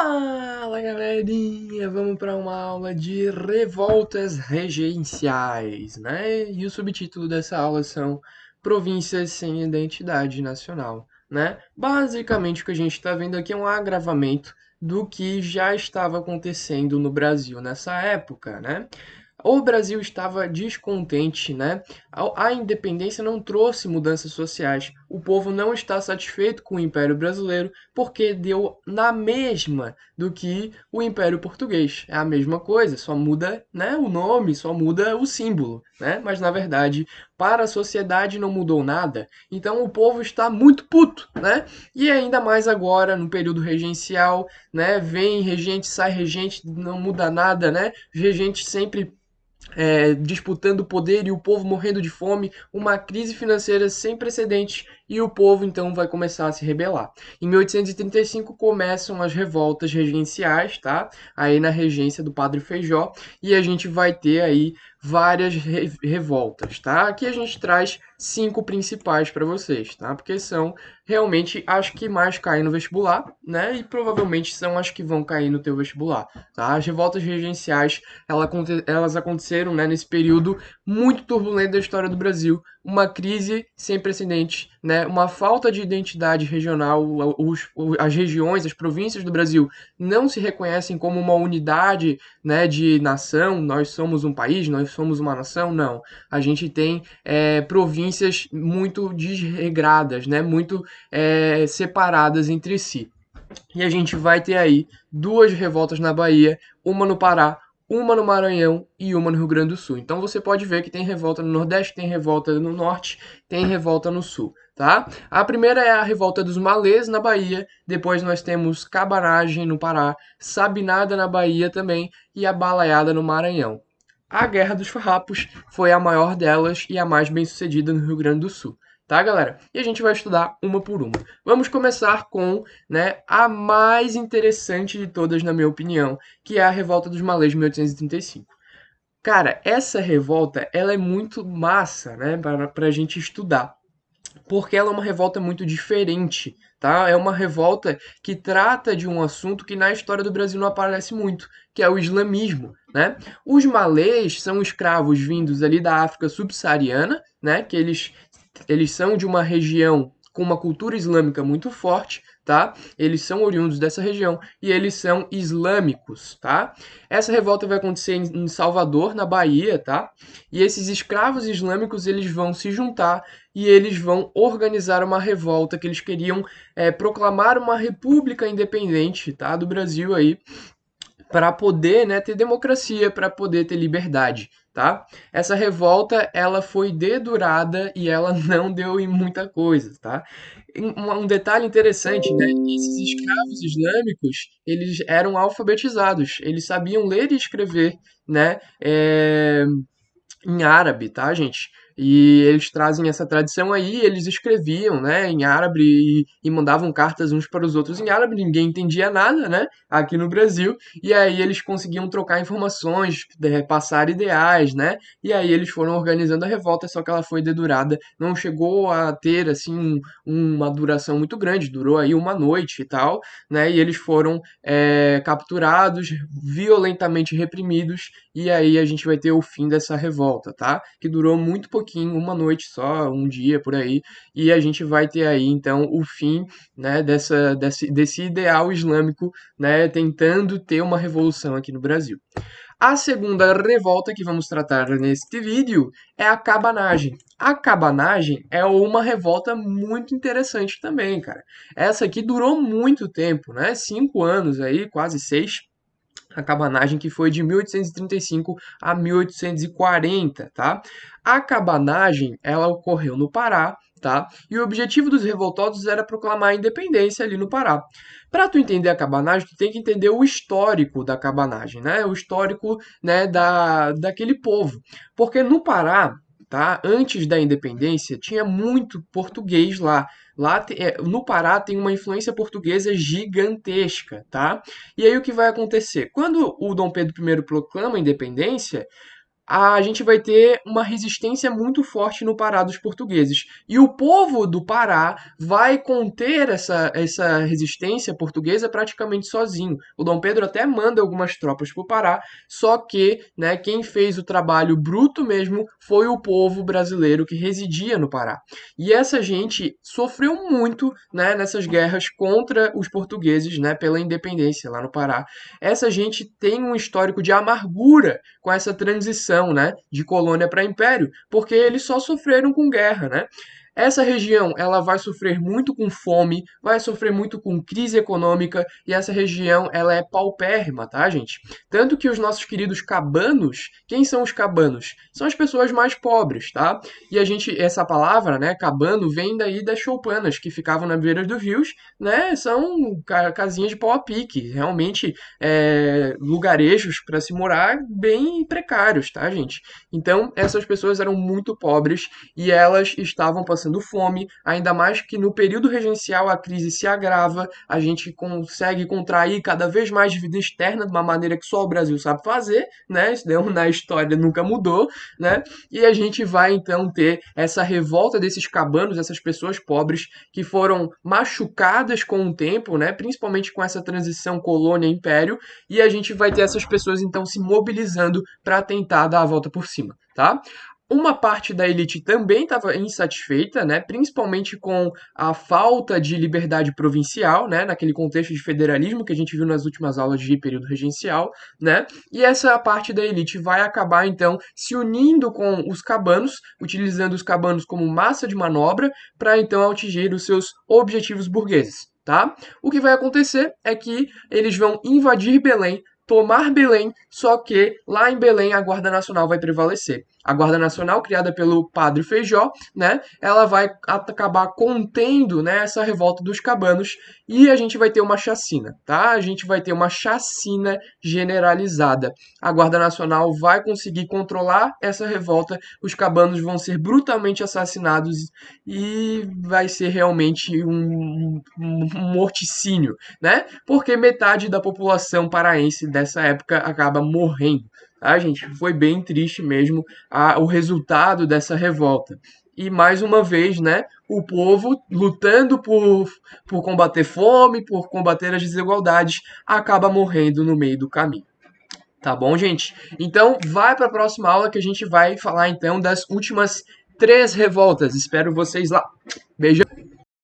Fala galerinha, vamos para uma aula de revoltas regenciais, né? E o subtítulo dessa aula são Províncias sem Identidade Nacional, né? Basicamente o que a gente está vendo aqui é um agravamento do que já estava acontecendo no Brasil nessa época, né? O Brasil estava descontente, né? A independência não trouxe mudanças sociais. O povo não está satisfeito com o Império Brasileiro porque deu na mesma do que o Império Português. É a mesma coisa, só muda, né, o nome, só muda o símbolo, né? Mas na verdade, para a sociedade não mudou nada. Então o povo está muito puto, né? E ainda mais agora no período regencial, né? Vem regente, sai regente, não muda nada, né? Regente sempre disputando poder e o povo morrendo de fome, uma crise financeira sem precedentes e o povo então vai começar a se rebelar. Em 1835 começam as revoltas regenciais, tá? Aí na regência do Padre Feijó e a gente vai ter aí várias revoltas, tá? Aqui a gente traz 5 principais para vocês, tá? Porque são realmente as que mais caem no vestibular, né? E provavelmente são as que vão cair no teu vestibular, tá? As revoltas regenciais elas aconteceram, né, nesse período muito turbulento da história do Brasil, uma crise sem precedentes, né, uma falta de identidade regional, as regiões, as províncias do Brasil não se reconhecem como uma unidade, né, de nação, nós somos um país, nós somos uma nação, não. A gente tem províncias muito desregradas, né, muito separadas entre si. E a gente vai ter aí duas revoltas na Bahia, uma no Pará, uma no Maranhão e uma no Rio Grande do Sul. Então você pode ver que tem revolta no Nordeste, tem revolta no Norte, tem revolta no Sul, tá? A primeira é a revolta dos Malês na Bahia, depois nós temos Cabanagem no Pará, Sabinada na Bahia também e a Balaiada no Maranhão. A Guerra dos Farrapos foi a maior delas e a mais bem-sucedida no Rio Grande do Sul. Tá, galera? E a gente vai estudar uma por uma. Vamos começar com, né, a mais interessante de todas, na minha opinião, que é a Revolta dos Malês de 1835. Cara, essa revolta, ela é muito massa, né, para a gente estudar, porque ela é uma revolta muito diferente, tá? É uma revolta que trata de um assunto que na história do Brasil não aparece muito, que é o islamismo, né? Os malês são escravos vindos ali da África subsaariana, né? Que eles são de uma região com uma cultura islâmica muito forte, tá? Eles são oriundos dessa região e eles são islâmicos, tá? Essa revolta vai acontecer em Salvador, na Bahia, tá? E esses escravos islâmicos eles vão se juntar e eles vão organizar uma revolta que eles queriam proclamar uma república independente, tá? Do Brasil aí para poder, né, ter democracia, para poder ter liberdade, tá? Essa revolta, ela foi dedurada e ela não deu em muita coisa, tá? Um detalhe interessante, né? Esses escravos islâmicos, eles eram alfabetizados, eles sabiam ler e escrever, né? Em árabe, tá, gente? E eles trazem essa tradição aí, eles escreviam, né, em árabe e mandavam cartas uns para os outros em árabe, ninguém entendia nada, né, aqui no Brasil, e aí eles conseguiam trocar informações, passar ideais, né, e aí eles foram organizando a revolta, só que ela foi dedurada, não chegou a ter, assim, uma duração muito grande, durou aí uma noite e tal, né, e eles foram capturados, violentamente reprimidos, e aí a gente vai ter o fim dessa revolta, tá? Que durou muito pouquinho, uma noite só, um dia por aí, e a gente vai ter aí então o fim, né, desse ideal islâmico, né, tentando ter uma revolução aqui no Brasil. A segunda revolta que vamos tratar neste vídeo é a cabanagem. A cabanagem é uma revolta muito interessante também, cara. Essa aqui durou muito tempo, né? 5 anos aí, quase 6, a cabanagem que foi de 1835 a 1840, tá? A cabanagem, ela ocorreu no Pará, tá? E o objetivo dos revoltosos era proclamar a independência ali no Pará. Para tu entender a cabanagem, tu tem que entender o histórico da cabanagem, né? O histórico, né, daquele povo. Porque no Pará, tá? Antes da independência, tinha muito português lá. No Pará tem uma influência portuguesa gigantesca, tá? E aí o que vai acontecer? Quando o Dom Pedro I proclama a independência, a gente vai ter uma resistência muito forte no Pará dos portugueses. E o povo do Pará vai conter essa resistência portuguesa praticamente sozinho. O Dom Pedro até manda algumas tropas para o Pará, só que, né, quem fez o trabalho bruto mesmo foi o povo brasileiro que residia no Pará. E essa gente sofreu muito, né, nessas guerras contra os portugueses, né, pela independência lá no Pará. Essa gente tem um histórico de amargura com essa transição, né, de colônia para império, porque eles só sofreram com guerra, né? Essa região, ela vai sofrer muito com fome, vai sofrer muito com crise econômica, e essa região, ela é paupérrima, tá, gente? Tanto que os nossos queridos cabanos, quem são os cabanos? São as pessoas mais pobres, tá? E a gente, essa palavra, né, cabano, vem daí das choupanas, que ficavam na beira dos rios, né? São casinhas de pau a pique, realmente lugarejos para se morar bem precários, tá, gente? Então, essas pessoas eram muito pobres e elas estavam passando fome, ainda mais que no período regencial a crise se agrava, a gente consegue contrair cada vez mais dívida externa de uma maneira que só o Brasil sabe fazer, né? Isso na história nunca mudou, né? E a gente vai então ter essa revolta desses cabanos, essas pessoas pobres que foram machucadas com o tempo, né? Principalmente com essa transição colônia-império, e a gente vai ter essas pessoas então se mobilizando para tentar dar a volta por cima, tá? Uma parte da elite também estava insatisfeita, né, principalmente com a falta de liberdade provincial, né, naquele contexto de federalismo que a gente viu nas últimas aulas de período regencial, né, e essa parte da elite vai acabar então se unindo com os cabanos, utilizando os cabanos como massa de manobra para então atingir os seus objetivos burgueses. Tá? O que vai acontecer é que eles vão invadir Belém, tomar Belém, só que lá em Belém a Guarda Nacional vai prevalecer. A Guarda Nacional, criada pelo Padre Feijó, né, ela vai acabar contendo, né, essa revolta dos cabanos e a gente vai ter uma chacina, tá? A gente vai ter uma chacina generalizada. A Guarda Nacional vai conseguir controlar essa revolta, os cabanos vão ser brutalmente assassinados e vai ser realmente um morticínio, né? Porque metade da população paraense dessa época acaba morrendo. Tá, gente? Foi bem triste mesmo o resultado dessa revolta. E mais uma vez, né, o povo lutando por combater fome, por combater as desigualdades, acaba morrendo no meio do caminho. Tá bom, gente? Então, vai para a próxima aula que a gente vai falar então das últimas 3 revoltas. Espero vocês lá. Beijo.